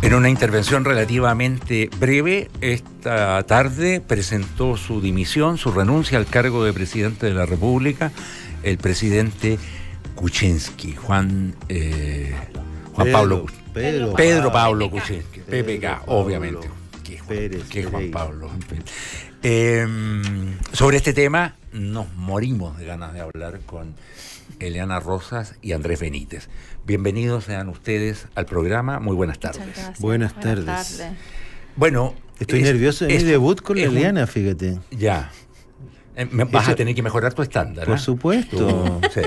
En una intervención relativamente breve, esta tarde presentó su dimisión, su renuncia al cargo de presidente de la República, el presidente Kuczynski, Pedro Pablo Kuczynski, PPK, obviamente. ¿Qué Juan Pablo? Sobre este tema nos morimos de ganas de hablar con Eliana Rosas y Andrés Benítez. Bienvenidos sean ustedes al programa. Muy buenas tardes. Buenas tardes. Bueno, estoy nervioso de mi debut con Eliana, fíjate. Ya. Vas a tener que mejorar tu estándar. Por supuesto. Sí,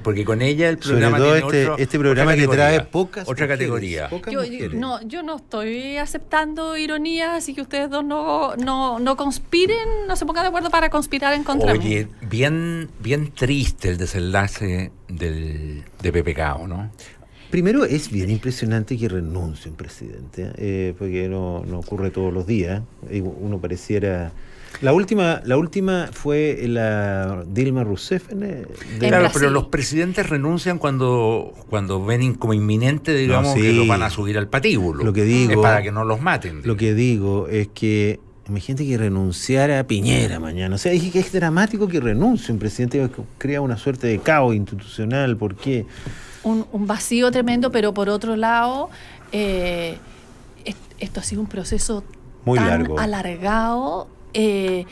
porque con ella el programa sobre todo tiene este programa que trae pocas otra mujeres, categoría. Yo no estoy aceptando ironías, así que ustedes dos no conspiren, no se pongan de acuerdo para conspirar en contra. Oye, bien triste el desenlace de PPK, ¿no? Primero, es bien impresionante que renuncie un presidente, porque no ocurre todos los días. Uno pareciera... La última fue la Dilma Rousseff. Claro, pero los presidentes renuncian cuando ven como inminente, digamos, que los van a subir al patíbulo. Lo que digo, es para que no los maten. Lo que digo es que imagínate que renunciara a Piñera mañana. O sea, dije que es dramático que renuncie un presidente, que crea una suerte de caos institucional. ¿Por qué? Un vacío tremendo, pero por otro lado, esto ha sido un proceso muy tan largo, alargado, que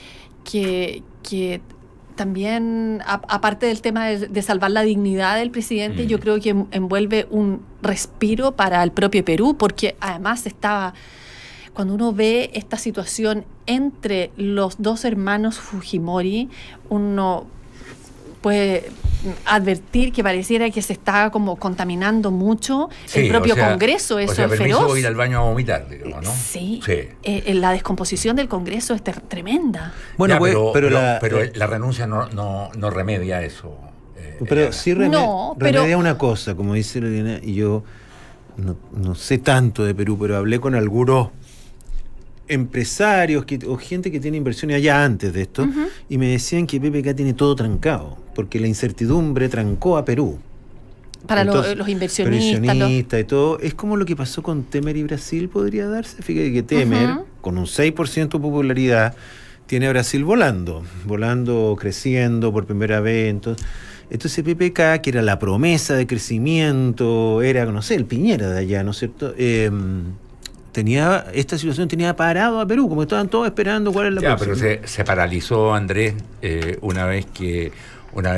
también, aparte del tema de salvar la dignidad del presidente, yo creo que envuelve un respiro para el propio Perú, porque además cuando uno ve esta situación entre los dos hermanos Fujimori, uno puede advertir que pareciera que se está como contaminando mucho el propio Congreso. Eso es feroz. Ir al baño a vomitar, digamos, ¿no? Sí. La descomposición del Congreso es tremenda. Bueno, pero la renuncia no remedia eso. Pero sí remedia una cosa, como dice Lorena, y yo no sé tanto de Perú, pero hablé con algunos empresarios o gente que tiene inversiones allá antes de esto, y me decían que PPK tiene todo trancado, porque la incertidumbre trancó a Perú. Para los inversionistas y todo. Es como lo que pasó con Temer y Brasil, podría darse. Fíjate que Temer, con un 6% de popularidad, tiene a Brasil volando, creciendo por primera vez. Entonces PPK, que era la promesa de crecimiento, era, no sé, el Piñera de allá, ¿no es cierto?, esta situación tenía parado a Perú, como estaban todos esperando cuál es la próxima. Pero se paralizó, Andrés, una vez que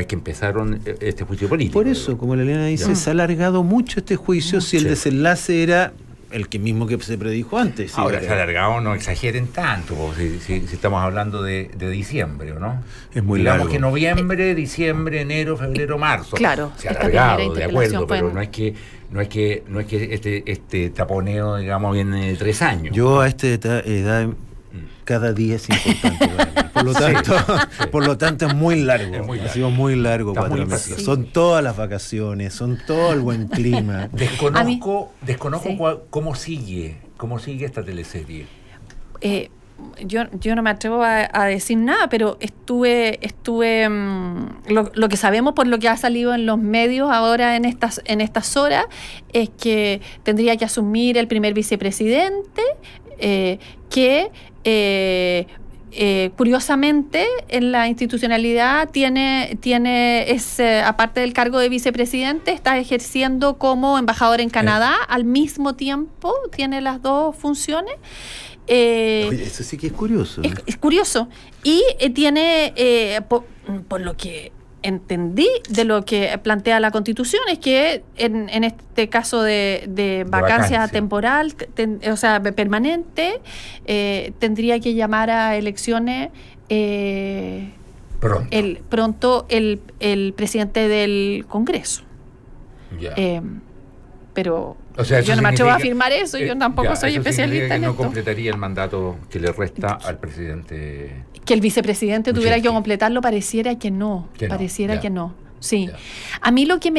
empezaron este juicio político. Por eso, como la Elena dice, se ha alargado mucho este juicio, si el desenlace era el que mismo que se predijo antes. Ahora se ha alargado, no exageren tanto, si estamos hablando de diciembre, ¿no? Es muy largo. Digamos que noviembre, diciembre, enero, febrero, marzo. Claro. Se ha alargado, de acuerdo, pero no es que este taponeo, digamos, viene de 3 años. Yo a esta edad cada día es importante para mí. Por lo tanto es muy largo. Ha sido muy largo, 4 meses. Sí. Son todas las vacaciones, son todo el buen clima. Desconozco cómo sigue esta teleserie. Yo no me atrevo a decir nada, pero lo que sabemos por lo que ha salido en los medios ahora en estas horas es que tendría que asumir el primer vicepresidente, que curiosamente en la institucionalidad aparte del cargo de vicepresidente, está ejerciendo como embajador en Canadá, al mismo tiempo tiene las dos funciones. Oye, eso sí que es curioso. Es curioso. Y tiene, por lo que entendí de lo que plantea la Constitución, es que en este caso de vacancia temporal, permanente, tendría que llamar a elecciones pronto el presidente del Congreso. Pero yo no me atrevo a afirmar eso, yo tampoco soy especialista en esto. No completaría el mandato que le resta al presidente. Que el vicepresidente tuviera que completarlo, pareciera que no. Sí. Ya. A mí lo que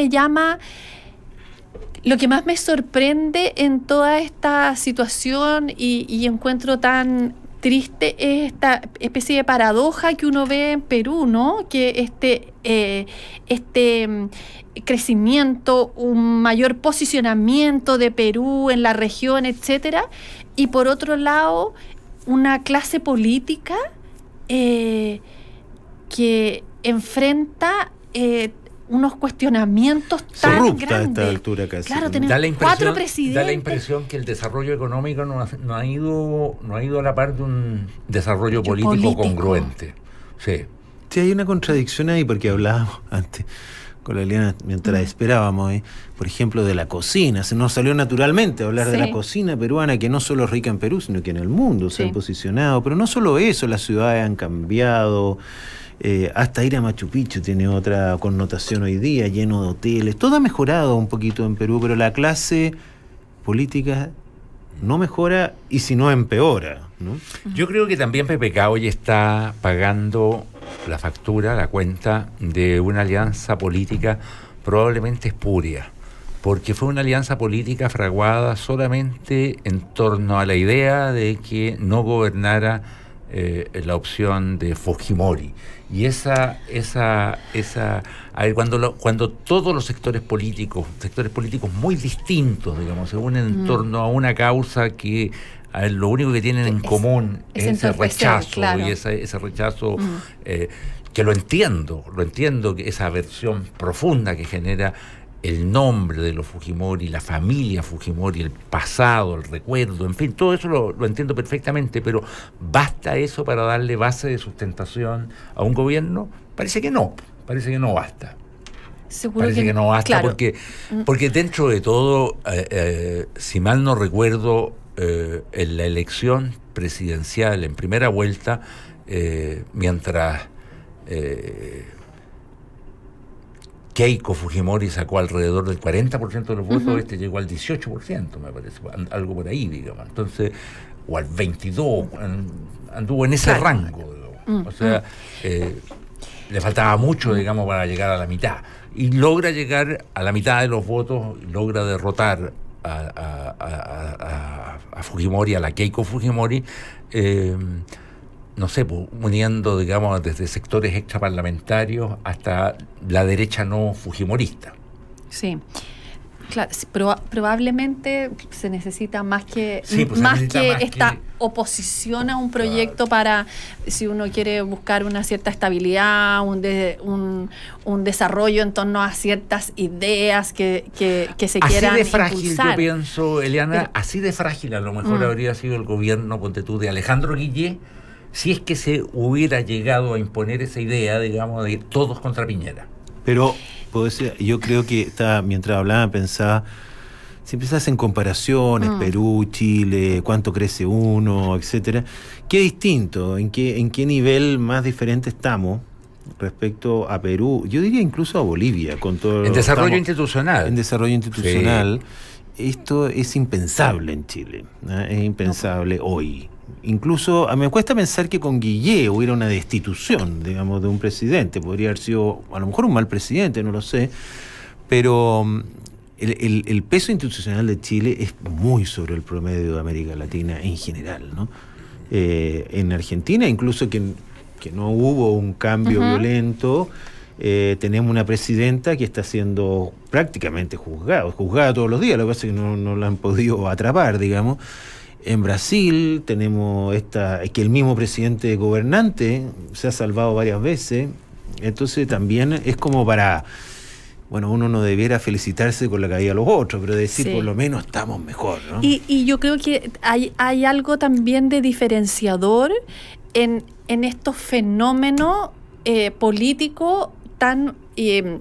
más me sorprende en toda esta situación y encuentro tan triste es esta especie de paradoja que uno ve en Perú, ¿no? Que crecimiento, un mayor posicionamiento de Perú en la región, etcétera, y por otro lado una clase política que enfrenta unos cuestionamientos tan Corrupta grandes. a esta altura casi. Claro, ¿no? tenemos 4 presidentes. Da la impresión que el desarrollo económico no ha ido a la par de un desarrollo político congruente. Sí. Sí, hay una contradicción ahí, porque hablábamos antes con la Eliana mientras esperábamos, por ejemplo, de la cocina. Se nos salió naturalmente hablar de la cocina peruana, que no solo es rica en Perú, sino que en el mundo se ha posicionado. Pero no solo eso, las ciudades han cambiado. Hasta ir a Machu Picchu tiene otra connotación hoy día, lleno de hoteles. Todo ha mejorado un poquito en Perú, pero la clase política no mejora y si no empeora, ¿no? Yo creo que también PPK hoy está pagando la factura, la cuenta de una alianza política probablemente espuria, porque fue una alianza política fraguada solamente en torno a la idea de que no gobernara la opción de Fujimori. Y a ver, cuando todos los sectores políticos muy distintos, digamos, se unen en torno a una causa que lo único que tienen en común es ese rechazo, claro. Y ese rechazo que lo entiendo, que esa aversión profunda que genera el nombre de los Fujimori, la familia Fujimori, el pasado, el recuerdo, en fin, todo eso lo entiendo perfectamente, pero ¿basta eso para darle base de sustentación a un gobierno? Parece que no basta. Seguro parece que no basta, claro. porque dentro de todo, si mal no recuerdo, en la elección presidencial en primera vuelta, mientras Keiko Fujimori sacó alrededor del 40% de los votos, llegó al 18%, me parece, algo por ahí, digamos. Entonces, o al 22%, anduvo en ese rango, digamos. O sea, le faltaba mucho, digamos, para llegar a la mitad. Y logra llegar a la mitad de los votos, logra derrotar a Fujimori, a la Keiko Fujimori, no sé, uniendo, digamos, desde sectores extraparlamentarios hasta la derecha no fujimorista. Sí. Claro, probablemente se necesita más que esta oposición a un proyecto, para, si uno quiere buscar una cierta estabilidad, un desarrollo en torno a ciertas ideas que se quieran impulsar. Así de frágil, yo pienso, Eliana, así de frágil a lo mejor habría sido el gobierno, ponte tú, de Alejandro Guillé, si es que se hubiera llegado a imponer esa idea, digamos, de ir todos contra Piñera. Pero puedo decir, yo creo que mientras hablaba pensaba, siempre se hacen comparaciones, Perú, Chile, cuánto crece uno, etcétera. Qué distinto, en qué nivel más diferente estamos respecto a Perú, yo diría incluso a Bolivia, con todo en desarrollo institucional. En desarrollo institucional, sí. Esto es impensable en Chile, ¿no? Es impensable hoy. Incluso me cuesta pensar que con Guillé hubiera una destitución, digamos, de un presidente. Podría haber sido a lo mejor un mal presidente, no lo sé, pero el peso institucional de Chile es muy sobre el promedio de América Latina en general, ¿no? En Argentina, incluso que no hubo un cambio violento, tenemos una presidenta que está siendo prácticamente juzgada todos los días. Lo que pasa es que no la han podido atrapar, digamos. En Brasil tenemos que el mismo presidente gobernante se ha salvado varias veces. Entonces también es como para, bueno, uno no debiera felicitarse con la caída de los otros, pero decir por lo menos estamos mejor, ¿no? Y yo creo que hay algo también de diferenciador en estos fenómenos políticos tan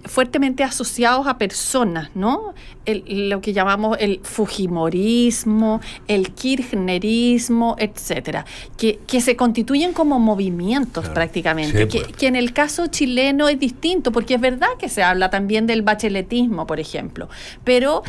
fuertemente asociados a personas, ¿no? Lo que llamamos el fujimorismo, el kirchnerismo, etcétera, que se constituyen como movimientos, claro, prácticamente, sí, que en el caso chileno es distinto, porque es verdad que se habla también del bacheletismo, por ejemplo, pero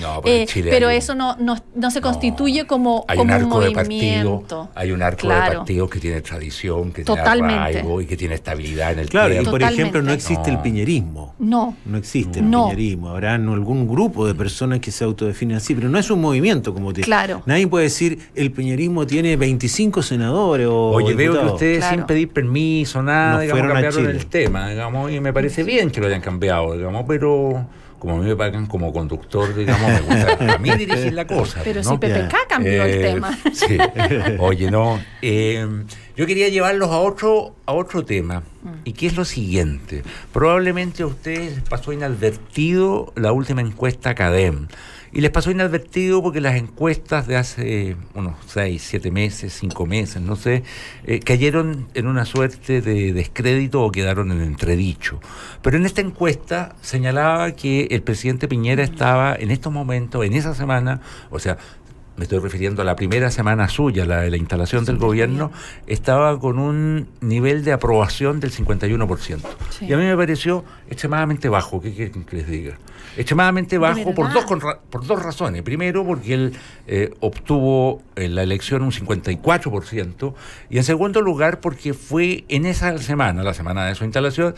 eso no se constituye como un movimiento. Hay un arco de partidos que tiene tradición, que tiene arraigo y que tiene estabilidad en el tiempo. Y por ejemplo no existe el piñerismo. No existe el piñerismo. Habrá algún grupo de personas que se autodefinen así, pero no es un movimiento como te. Claro. Nadie puede decir el piñerismo tiene 25 senadores o Oye, diputados. veo que ustedes sin pedir permiso, nada, digamos, cambiaron el tema, digamos, y me parece bien que lo hayan cambiado, digamos, pero como a mí me pagan como conductor, digamos, me gusta a mí dirigir la cosa. Pero ¿no? si PPK cambió el tema. Sí. Oye, no. Yo quería llevarlos a otro tema, y que es lo siguiente. Probablemente a ustedes les pasó inadvertido la última encuesta CADEM. Y les pasó inadvertido porque las encuestas de hace unos 6, 7 meses, 5 meses, no sé, cayeron en una suerte de descrédito o quedaron en entredicho. Pero en esta encuesta señalaba que el presidente Piñera estaba en estos momentos, en esa semana, o sea, me estoy refiriendo a la primera semana suya, la de la instalación del gobierno, estaba con un nivel de aprobación del 51%. Sí. Y a mí me pareció extremadamente bajo, ¿qué quieren que les diga? Extremadamente bajo por dos razones. Primero, porque él obtuvo en la elección un 54%, y en segundo lugar, porque fue en esa semana, la semana de su instalación,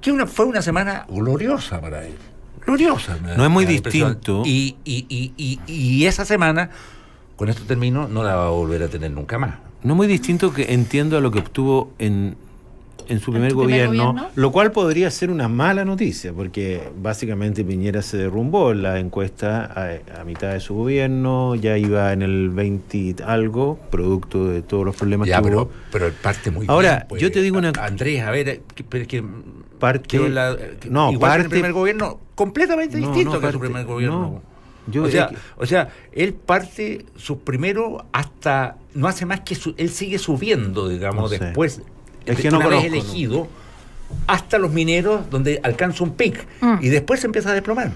que fue una semana gloriosa para él. Gloriosa. No es muy distinto. Y esa semana, con esto termino, no la va a volver a tener nunca más. No es muy distinto, que entiendo a lo que obtuvo en su primer gobierno, lo cual podría ser una mala noticia, porque básicamente Piñera se derrumbó en la encuesta a mitad de su gobierno, ya iba en el 20 y algo, producto de todos los problemas que hubo. Pero parte muy Ahora, bien. Pues, yo te digo una... Andrés, a ver, parte... igual que el primer gobierno, completamente distinto que su primer gobierno. O sea, él parte su primero hasta... No hace más que... él sigue subiendo, digamos, después... Es que no una vez elegido, hasta los mineros, donde alcanza un pic, y después se empieza a desplomar.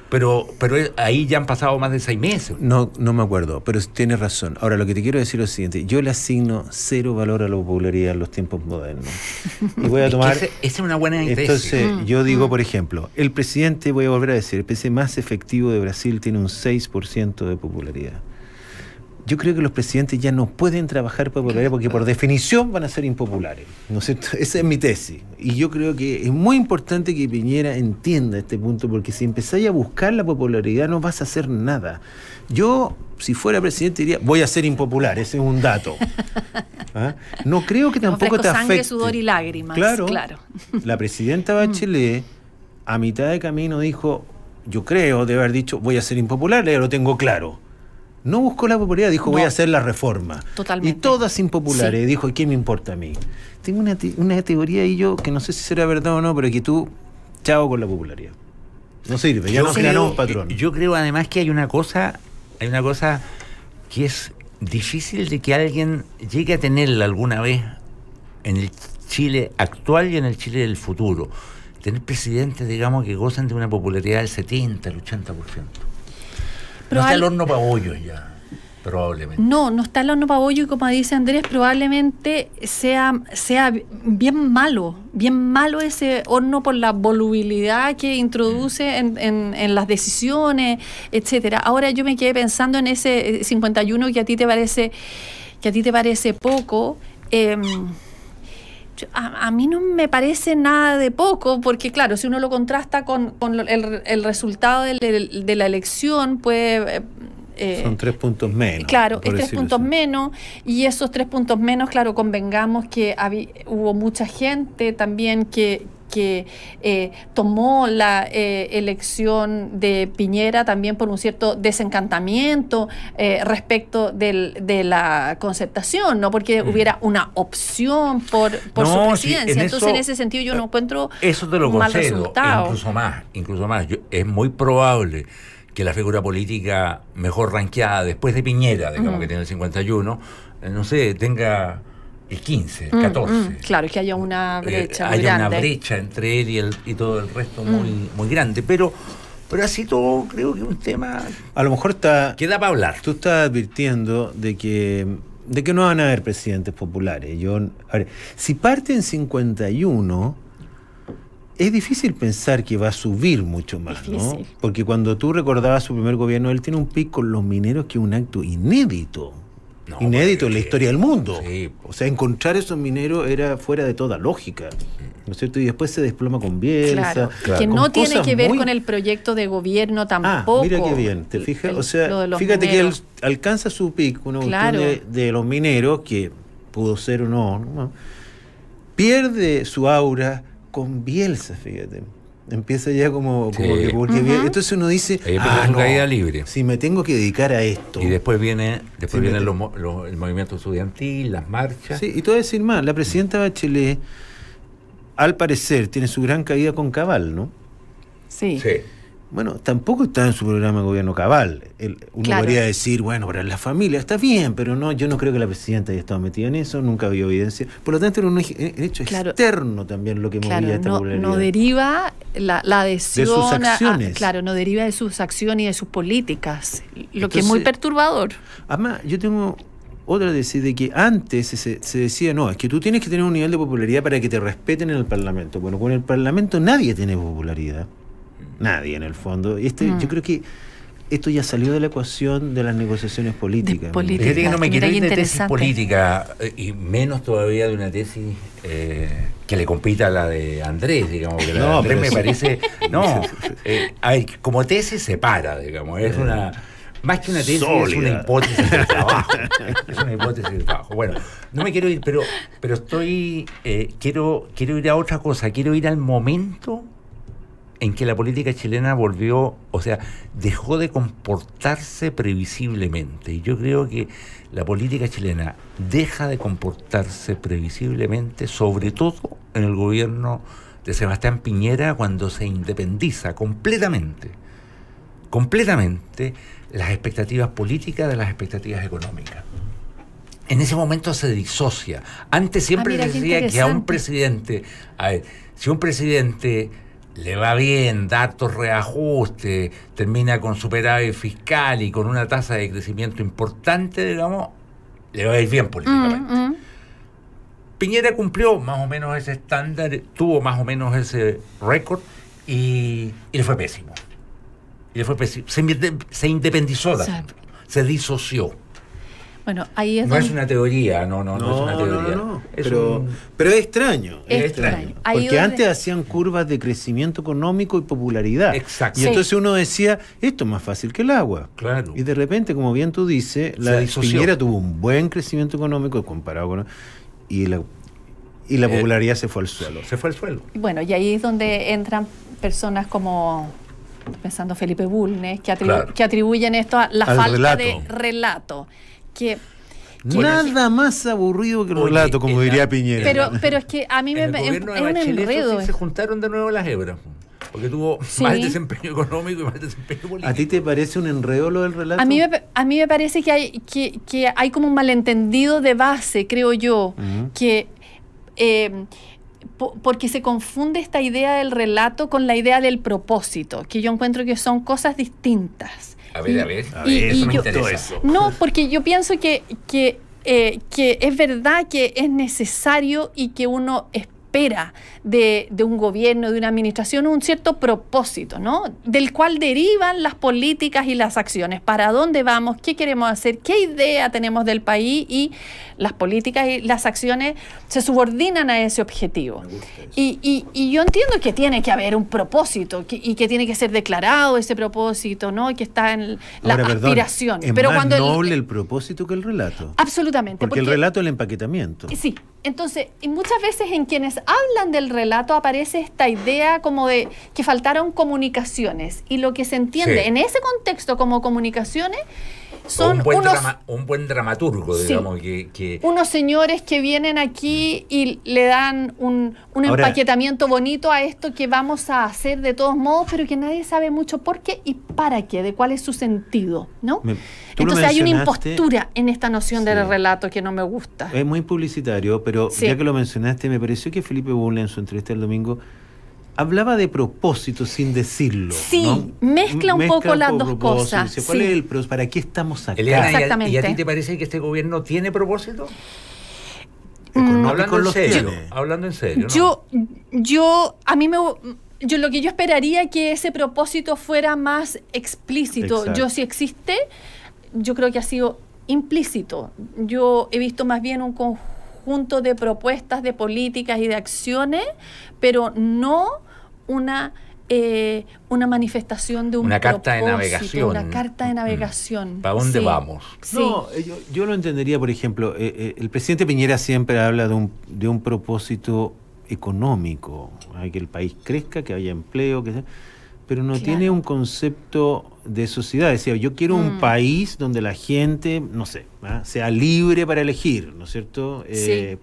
Pero ahí ya han pasado más de 6 meses. No me acuerdo, pero tienes razón. Ahora, lo que te quiero decir es lo siguiente: yo le asigno 0 valor a la popularidad en los tiempos modernos. Y voy a tomar... Esa es una buena idea. Entonces, yo digo, por ejemplo, el presidente, voy a volver a decir, el presidente más efectivo de Brasil tiene un 6% de popularidad. Yo creo que los presidentes ya no pueden trabajar por popularidad porque por definición van a ser impopulares, ¿no es cierto? Esa es mi tesis. Y yo creo que es muy importante que Piñera entienda este punto, porque si empezáis a buscar la popularidad no vas a hacer nada. Yo, si fuera presidente, diría, voy a ser impopular, ese es un dato. ¿Ah? No creo que tampoco te afecte. Sangre, sudor y lágrimas. Claro. La presidenta Bachelet, a mitad de camino, dijo, yo creo, debe haber dicho, voy a ser impopular, ya lo tengo claro. No buscó la popularidad, dijo, voy a hacer la reforma. Totalmente. Y todas impopulares, dijo, ¿qué me importa a mí? Tengo una teoría ahí yo, que no sé si será verdad o no, pero que tú, chao con la popularidad. No sirve, ya no se ganó un patrón. Yo creo además que hay una cosa que es difícil de que alguien llegue a tenerla alguna vez en el Chile actual y en el Chile del futuro. Tener presidentes, digamos, que gozan de una popularidad del 70, el 80%. No está el horno para bollos ya, probablemente. No está el horno para bollos, y como dice Andrés, probablemente sea bien malo ese horno por la volubilidad que introduce en las decisiones, etcétera. Ahora yo me quedé pensando en ese 51 que a ti te parece poco. A mí no me parece nada de poco, porque claro, si uno lo contrasta con el resultado de la elección, puede... son 3 puntos menos. Claro, es 3 puntos menos, y esos 3 puntos menos, claro, convengamos que hubo mucha gente también que tomó la elección de Piñera también por un cierto desencantamiento respecto de la concertación, no porque hubiera una opción por su presidencia. Sí, entonces, en ese sentido, yo no encuentro eso te lo un mal concedo, resultado. Incluso más. Es muy probable que la figura política mejor ranqueada después de Piñera, digamos que tiene el 51, no sé, tenga el 15, el 14. Claro, es que haya una brecha muy grande. Una brecha entre él y todo el resto muy grande. Pero así todo creo que es un tema a lo mejor que da para hablar. Tú estás advirtiendo de que no van a haber presidentes populares. A ver, si parte en 51, es difícil pensar que va a subir mucho más, ¿no? Porque cuando tú recordabas su primer gobierno, él tiene un pic con los mineros que es un acto inédito. No, inédito en la historia del mundo. Sí. O sea, encontrar esos mineros era fuera de toda lógica, ¿no es cierto? Y después se desploma con Bielsa. Que con no tiene cosas que ver muy... con el proyecto de gobierno tampoco. Mira qué bien, ¿te fijas? O sea, fíjate mineros. que él alcanza su pico, una Claro. cuestión de los mineros, que pudo ser o no, ¿no? Pierde su aura con Bielsa, fíjate. Empieza ya como Sí. que porque entonces uno dice, Ahí empezó su caída libre. si me tengo que dedicar a esto. Y después viene Sí, el movimiento estudiantil, las marchas. Sí, y te voy a decir más, la presidenta Bachelet, al parecer, tiene su gran caída con Cabal, ¿no? Sí. Sí. Bueno, tampoco está en su programa de gobierno Cabal. Uno Claro. podría decir, bueno, para la familia está bien, pero no, yo no creo que la presidenta haya estado metida en eso, nunca había evidencia. Por lo tanto, era un hecho externo también lo que movía esta popularidad. No deriva la adhesión de sus acciones. claro, no deriva de sus acciones y de sus políticas, lo que es Entonces, muy perturbador. Además, yo tengo otra decir de que antes se decía, no, es que tú tienes que tener un nivel de popularidad para que te respeten en el Parlamento. Bueno, con el Parlamento nadie tiene popularidad. Nadie, en el fondo. Yo creo que esto ya salió de la ecuación de las negociaciones políticas. Fíjate que no me Mira quiero qué ir de tesis interesante. política, y menos todavía de una tesis que le compita a la de Andrés, digamos, que la de No, Andrés pero me sí. parece... No, a ver, como tesis se para, digamos, es una... Más que una tesis, Sólida. es una hipótesis de trabajo. Es una hipótesis de trabajo. Bueno, no me quiero ir, pero estoy... quiero ir a otra cosa, quiero ir al momento en que la política chilena volvió, o sea, dejó de comportarse previsiblemente. Y yo creo que la política chilena deja de comportarse previsiblemente, sobre todo en el gobierno de Sebastián Piñera, cuando se independiza completamente las expectativas políticas de las expectativas económicas. En ese momento se disocia. Antes siempre mira, se qué decía que a un interesante. presidente, a ver, si un presidente le va bien, da hartos reajustes, termina con superávit fiscal y con una tasa de crecimiento importante, digamos, le va a ir bien políticamente. Piñera cumplió más o menos ese estándar, tuvo más o menos ese récord y le fue pésimo. Se independizó, se disoció. Bueno, ahí es No donde... es una teoría, no es una teoría. No. Es Pero es extraño. Es extraño. Ahí Porque donde- antes hacían curvas de crecimiento económico y popularidad. Exacto. Y Sí. entonces uno decía, esto es más fácil que el agua. Claro. Y de repente, como bien tú dices, Se la disoció. Piñera tuvo un buen crecimiento económico comparado con... Y la popularidad se fue al suelo. Se fue al suelo. Bueno, y ahí es donde entran personas como, pensando Felipe Bulnes, que, Claro. que atribuyen esto a la Al falta relato. de relato. Que, Nada más aburrido que el Oye, relato, como diría Piñera. pero es que a mí En me el es gobierno de un Bachelet enredo. sí se juntaron de nuevo las hebras, porque tuvo Sí. mal desempeño económico y mal desempeño político. ¿A ti te parece un enredo lo del relato? A mí me parece que hay como un malentendido de base, creo yo, Ujú. que porque se confunde esta idea del relato con la idea del propósito, que yo encuentro que son cosas distintas. A ver, Y eso me yo- interesa. No, porque yo pienso que es verdad que es necesario y que uno espera de un gobierno, de una administración, un cierto propósito, ¿no? Del cual derivan las políticas y las acciones. ¿Para dónde vamos? ¿Qué queremos hacer? ¿Qué idea tenemos del país? Y las políticas y las acciones se subordinan a ese objetivo. Y yo entiendo que tiene que haber un propósito y que tiene que ser declarado ese propósito, ¿no? Que está en la Ahora, perdón, aspiración. es Pero más cuando noble el propósito que el relato. absolutamente. Porque el relato es el empaquetamiento. Sí, entonces, y muchas veces en quienes hablan del relato aparece esta idea como de que faltaron comunicaciones. Y lo que se entiende Sí. en ese contexto como comunicaciones son un buen dramaturgo, Sí. digamos, que unos señores que vienen aquí y le dan un Ahora- empaquetamiento bonito a esto que vamos a hacer de todos modos, pero que nadie sabe mucho por qué y para qué, de cuál es su sentido, ¿no? Tú lo Entonces hay una mencionaste. impostura en esta noción Sí. del relato que no me gusta. Es muy publicitario, pero Sí. ya que lo mencionaste, me pareció que Felipe Bulnes en su entrevista el domingo hablaba de propósito sin decirlo. Sí, ¿no? mezcla un poco las por dos propósito, cosas, dice, ¿cuál sí. es el ¿para qué estamos acá? Eliana, Exactamente. ¿y a ti te parece que este gobierno tiene propósito? Económico Hablando en los serio, tiene. hablando en serio, ¿no? Lo que yo esperaría que ese propósito fuera más explícito. Exacto. Yo, si existe, yo creo que ha sido implícito. Yo he visto más bien un conjunto de propuestas, de políticas y de acciones, pero no una manifestación de una carta de navegación. Una carta de navegación. ¿Para dónde vamos? Sí. No, yo lo entendería, por ejemplo, el presidente Piñera siempre habla de un propósito económico, que el país crezca, que haya empleo, pero no tiene un concepto de sociedad. Decía, yo quiero un país donde la gente, no sé, sea libre para elegir, ¿no es cierto?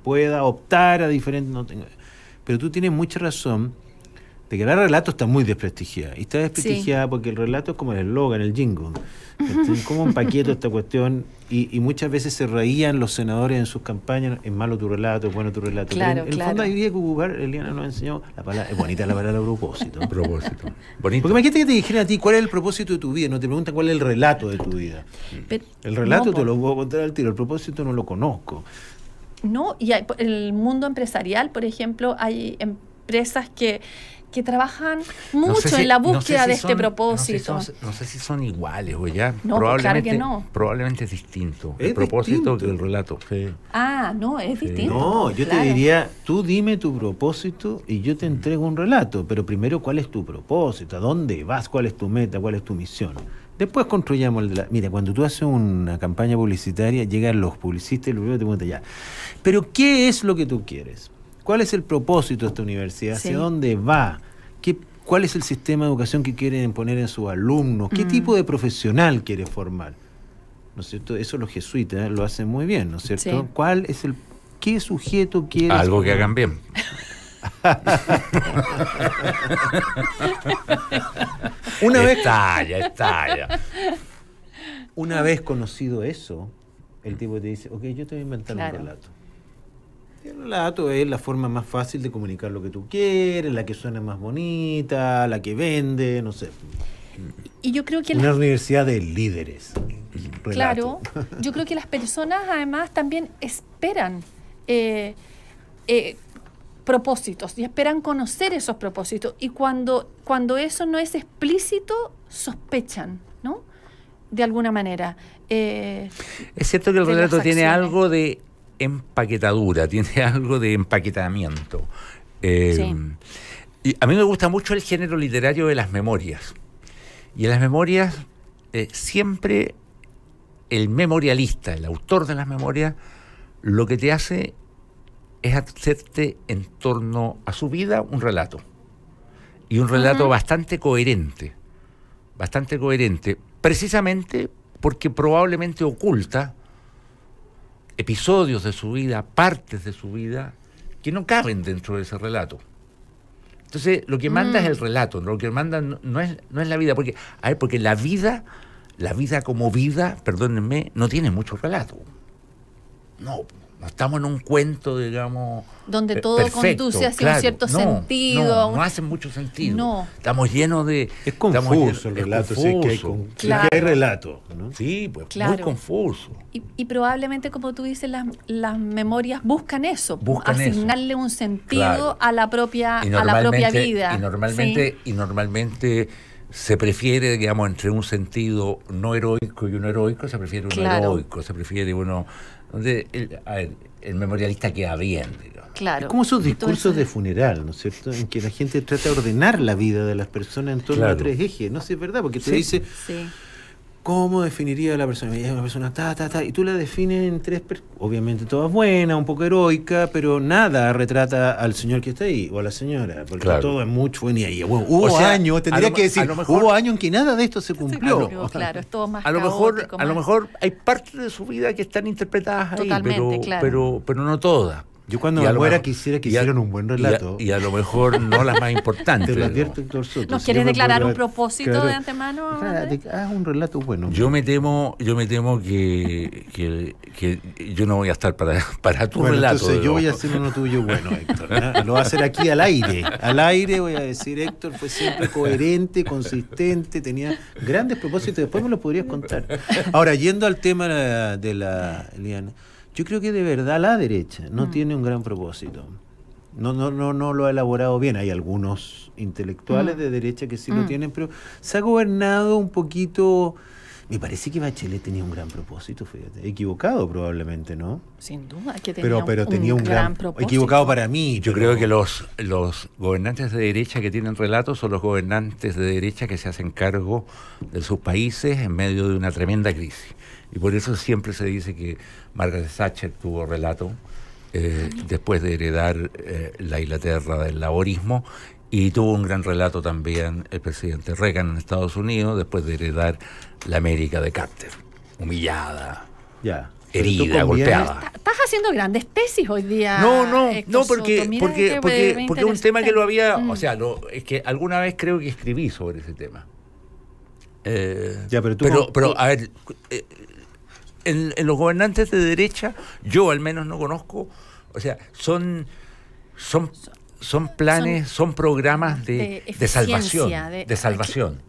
Pueda optar a diferentes... Pero tú tienes mucha razón de que el relato está muy desprestigiada. Y está desprestigiada porque el relato es como el eslogan, el jingle. ¿Cómo empaqueto esta cuestión? Y muchas veces se reían los senadores en sus campañas, es malo tu relato, es bueno tu relato. Claro, pero en el fondo hay que ocupar, Eliana nos enseñó, la palabra, es bonita la palabra propósito. Propósito. Bonito. Porque imagínate que te dijeran a ti cuál es el propósito de tu vida, no te preguntan cuál es el relato de tu vida. Pero, el relato te lo puedo contar al tiro, el propósito no lo conozco. No, y el mundo empresarial, por ejemplo, hay empresas que trabajan mucho en la búsqueda de este propósito. No sé si son iguales o ya. No, claro que no. Probablemente es distinto. Es el propósito distinto. que el relato. Sí. No, es distinto. No, yo te diría, tú dime tu propósito y yo te entrego un relato, pero primero, ¿cuál es tu propósito? ¿A dónde vas? ¿Cuál es tu meta? ¿Cuál es tu misión? Después construyamos Mira, cuando tú haces una campaña publicitaria, llegan los publicistas y lo primero te preguntan ya, ¿pero qué es lo que tú quieres? ¿Cuál es el propósito de esta universidad? ¿Hacia dónde va? ¿Cuál es el sistema de educación que quieren poner en sus alumnos? ¿Qué tipo de profesional quiere formar? ¿No es cierto? Eso los jesuitas lo hacen muy bien, ¿no es cierto? Sí. ¿Cuál es qué sujeto quiere? Algo que hagan bien. Estalla. Una vez conocido eso, el tipo te dice, ok, yo te voy a inventar un relato. El relato es la forma más fácil de comunicar lo que tú quieres, la que suena más bonita, la que vende, no sé. Y yo creo que una universidad de líderes. Claro, yo creo que las personas además también esperan propósitos y esperan conocer esos propósitos. Y cuando eso no es explícito, sospechan, ¿no? De alguna manera. Es cierto que el relato tiene algo de empaquetadura, tiene algo de empaquetamiento. Y a mí me gusta mucho el género literario de las memorias. Y en las memorias siempre el memorialista, el autor de las memorias, lo que te hace es hacerte en torno a su vida un relato. Y un relato bastante coherente, precisamente porque probablemente oculta episodios de su vida, partes de su vida, que no caben dentro de ese relato. Entonces, lo que manda es el relato, lo que manda no es la vida, porque la vida como vida, perdónenme, no tiene mucho relato. No estamos en un cuento, digamos, donde todo perfecto, conduce hacia un cierto sentido. No hace mucho sentido. No. Estamos llenos de... Es confuso el relato, sí, que hay relato, ¿no? Sí, pues muy confuso. Y probablemente, como tú dices, las memorias buscan eso, asignarle un sentido a la propia vida. Y normalmente se prefiere, digamos, entre un sentido no heroico y uno heroico, se prefiere uno heroico, se prefiere uno... Donde el memorialista queda bien, digamos. Claro. Es como esos discursos de funeral, ¿no es cierto? En que la gente trata de ordenar la vida de las personas en torno a tres ejes. No sé, es verdad, porque te dice, ¿cómo definiría a la persona? Es una persona y tú la defines en tres, obviamente todas buenas, un poco heroica, pero nada retrata al señor que está ahí, o a la señora, porque todo es mucho bueno. Y hubo años, tendría que decir, hubo años en que nada de esto se cumplió. Claro, es todo más a lo mejor hay partes de su vida que están interpretadas ahí, pero no todas. Yo cuando me muera quisiera que hicieran un buen relato. Y a lo mejor no las más importantes. Te lo advierto, Héctor Soto. ¿Nos quieres declarar un propósito de antemano? Haz un relato bueno. Yo me temo que yo no voy a estar para tu relato. Entonces yo voy a hacer uno tuyo bueno, Héctor. Lo voy a hacer aquí al aire. Al aire voy a decir, Héctor fue siempre coherente, consistente, tenía grandes propósitos. Después me los podrías contar. Ahora, yendo al tema de la Eliana, yo creo que de verdad la derecha no tiene un gran propósito. No lo ha elaborado bien. Hay algunos intelectuales de derecha que sí lo tienen, pero se ha gobernado un poquito Me parece que Bachelet tenía un gran propósito, fíjate. Equivocado probablemente, ¿no? Sin duda que tenía Pero tenía un gran propósito. Equivocado para mí. Yo creo que los gobernantes de derecha que tienen relatos son los gobernantes de derecha que se hacen cargo de sus países en medio de una tremenda crisis. Y por eso siempre se dice que Margaret Thatcher tuvo relato después de heredar la Inglaterra del laborismo, y tuvo un gran relato también el presidente Reagan en Estados Unidos después de heredar la América de Carter, humillada, ya, herida, golpeada. Estás haciendo grandes tesis hoy día. No, porque es un tema que lo había, o sea, es que alguna vez creo que escribí sobre ese tema. Pero a ver, en los gobernantes de derecha, yo al menos no conozco, o sea, son planes, son programas de salvación. De salvación.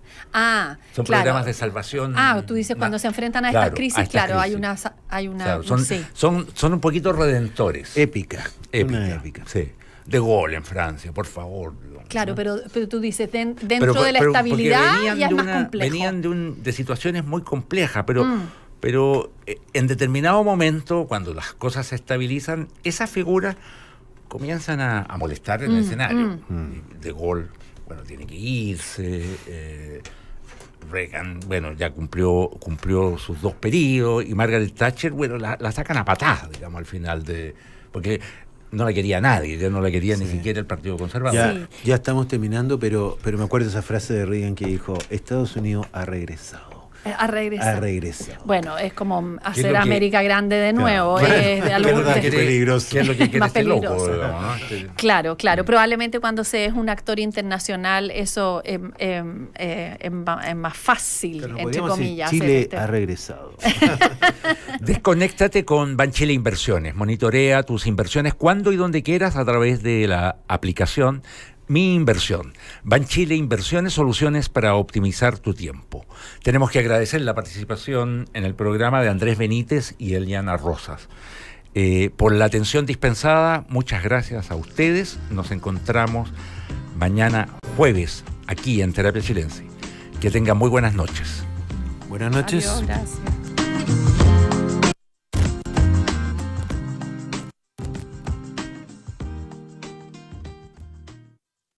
Son programas de salvación. Tú dices cuando se enfrentan a estas crisis, claro, hay una claro, son un poquito redentores. Épica. Sí. De Gaulle en Francia, por favor. Claro, pero tú dices, dentro de la estabilidad ya es más complejo. Venían de situaciones muy complejas, pero en determinado momento, cuando las cosas se estabilizan, esas figuras comienzan a molestar en el escenario. De Gaulle, bueno, tiene que irse. Reagan, bueno, ya cumplió sus 2 periodos, y Margaret Thatcher, bueno, la sacan a patadas, digamos, al final porque no la quería nadie, ya no la quería ni siquiera el Partido Conservador. Ya estamos terminando, pero me acuerdo esa frase de Reagan que dijo: Estados Unidos ha regresado. Ha regresado. Bueno, es como hacer América grande de nuevo. Claro. Es de algún peligroso. ¿Qué es lo que quiere más este loco? peligroso. Digamos, ¿no? Claro. Probablemente cuando se es un actor internacional, eso es más fácil, Pero entre comillas. Chile ha regresado. Desconéctate con Banchile Inversiones. Monitorea tus inversiones cuando y donde quieras a través de la aplicación Mi Inversión. Banchile Inversiones, soluciones para optimizar tu tiempo. Tenemos que agradecer la participación en el programa de Andrés Benítez y Eliana Rosas. Por la atención dispensada, muchas gracias a ustedes. Nos encontramos mañana jueves aquí en Terapia Chilense. Que tengan muy buenas noches. Buenas noches. Adiós, gracias.